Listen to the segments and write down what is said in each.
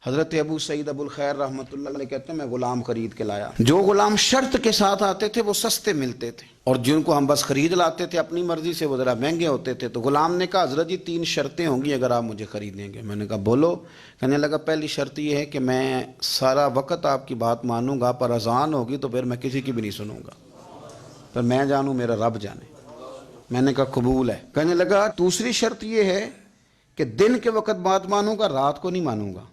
حضرت ابو سعید ابو الخیر رحمۃ اللہ علیہ کہتے ہیں میں غلام خرید کے لایا. جو غلام شرط کے ساتھ آتے تھے وہ سستے ملتے تھے، اور جن کو ہم بس خرید لاتے تھے اپنی مرضی سے وہ ذرا مہنگے ہوتے تھے. تو غلام نے کہا حضرت جی 3 شرطیں ہوں گی اگر آپ مجھے خریدیں گے. میں نے کہا بولو. کہنے لگا پہلی شرط یہ ہے کہ میں سارا وقت آپ کی بات مانوں گا، پر اذان ہوگی تو پھر میں کسی کی بھی نہیں سنوں گا، پر میں جانوں میرا رب جانے. میں نے کہا قبول ہے. کہنے لگا دوسری شرط یہ ہے کہ دن کے وقت بات مانوں گا، رات کو نہیں مانوں گا.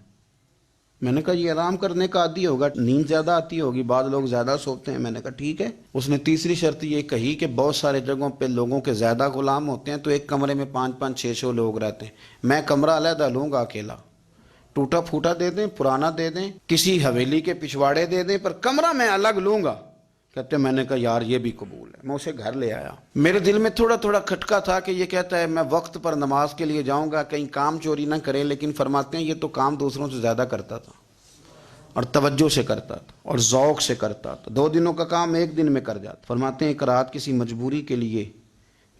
میں نے کہا یہ آرام کرنے کا عادی ہوگا، نیند زیادہ آتی ہوگی، بعض لوگ زیادہ سوتے ہیں. میں نے کہا ٹھیک ہے. اس نے تیسری شرط یہ کہی کہ بہت سارے جگہوں پہ لوگوں کے زیادہ غلام ہوتے ہیں تو ایک کمرے میں 5-5 6-6 لوگ رہتے ہیں. میں کمرہ علیحدہ لوں گا اکیلا، ٹوٹا پھوٹا دے دیں، پرانا دے دیں، کسی حویلی کے پچھواڑے دے دیں، پر کمرہ میں الگ لوں گا. کہتے ہیں میں نے کہا یار یہ بھی قبول ہے. میں اسے گھر لے آیا. میرے دل میں تھوڑا تھوڑا کھٹکا تھا کہ یہ کہتا ہے میں وقت پر نماز کے لیے جاؤں گا، کہیں کام چوری نہ کرے، لیکن فرماتے ہیں یہ تو کام دوسروں سے زیادہ کرتا تھا اور توجہ سے کرتا تھا اور ذوق سے کرتا تھا. 2 دنوں کا کام 1 دن میں کر جاتا. فرماتے ہیں ایک رات کسی مجبوری کے لیے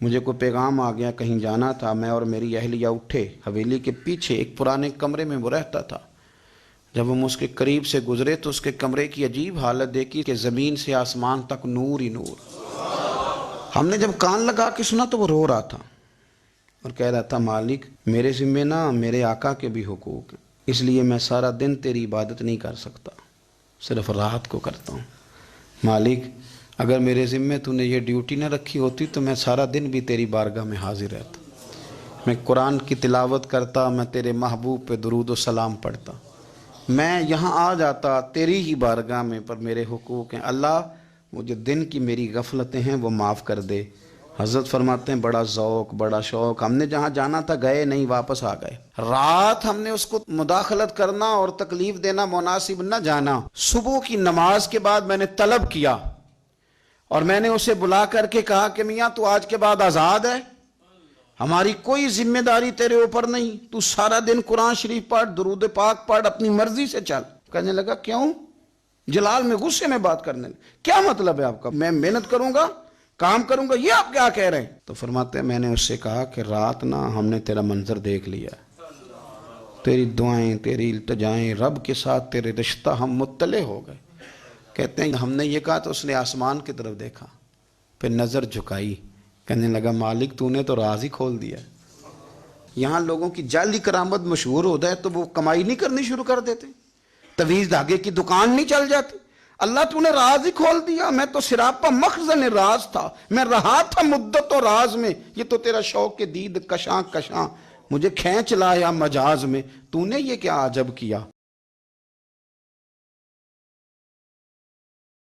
مجھے کوئی پیغام آ گیا، کہیں جانا تھا. میں اور میری اہلیہ اٹھے، حویلی کے پیچھے ایک پرانے کمرے میں وہ رہتا تھا. جب ہم اس کے قریب سے گزرے تو اس کے کمرے کی عجیب حالت دیکھی کہ زمین سے آسمان تک نور ہی نور. ہم نے جب کان لگا کے سنا تو وہ رو رہا تھا اور کہہ رہا تھا مالک میرے ذمہ نا میرے آقا کے بھی حقوق ہیں، اس لیے میں سارا دن تیری عبادت نہیں کر سکتا، صرف رات کو کرتا ہوں. مالک اگر میرے ذمہ تو نے یہ ڈیوٹی نہ رکھی ہوتی تو میں سارا دن بھی تیری بارگاہ میں حاضر رہتا، میں قرآن کی تلاوت کرتا، میں تیرے محبوب پہ درود و سلام پڑھتا، میں یہاں آ جاتا تیری ہی بارگاہ میں، پر میرے حقوق ہیں. اللہ وہ جو دن کی میری غفلتیں ہیں وہ معاف کر دے. حضرت فرماتے ہیں بڑا ذوق بڑا شوق، ہم نے جہاں جانا تھا گئے نہیں، واپس آ گئے. رات ہم نے اس کو مداخلت کرنا اور تکلیف دینا مناسب نہ جانا. صبح کی نماز کے بعد میں نے طلب کیا اور میں نے اسے بلا کر کے کہا کہ میاں تو آج کے بعد آزاد ہے، ہماری کوئی ذمہ داری تیرے اوپر نہیں، تو سارا دن قرآن شریف پڑھ، درود پاک پڑھ، اپنی مرضی سے چل. کہنے لگا کیوں؟ جلال میں غصے میں بات کرنے لگا. کیا مطلب ہے آپ کا؟ میں محنت کروں گا، کام کروں گا، یہ آپ کیا کہہ رہے ہیں؟ تو فرماتے ہیں میں نے اس سے کہا کہ رات نا ہم نے تیرا منظر دیکھ لیا، تیری دعائیں تیری التجائیں، رب کے ساتھ تیرے رشتہ ہم مطلع ہو گئے. کہتے ہیں ہم نے یہ کہا تو اس نے آسمان کی طرف دیکھا، پھر نظر جھکائی، کہنے لگا مالک تو نے تو راز ہی کھول دیا. یہاں لوگوں کی جعلی کرامت مشہور ہو جائے تو وہ کمائی نہیں کرنی شروع کر دیتے، تویز دھاگے کی دکان نہیں چل جاتی. اللہ تو نے راز ہی کھول دیا. میں تو سراپا مخزن راز تھا، میں رہا تھا مدت و راز میں، یہ تو تیرا شوق کے دید کشاں کشاں مجھے کھینچ لایا مجاز میں. تو نے یہ کیا عجب کیا؟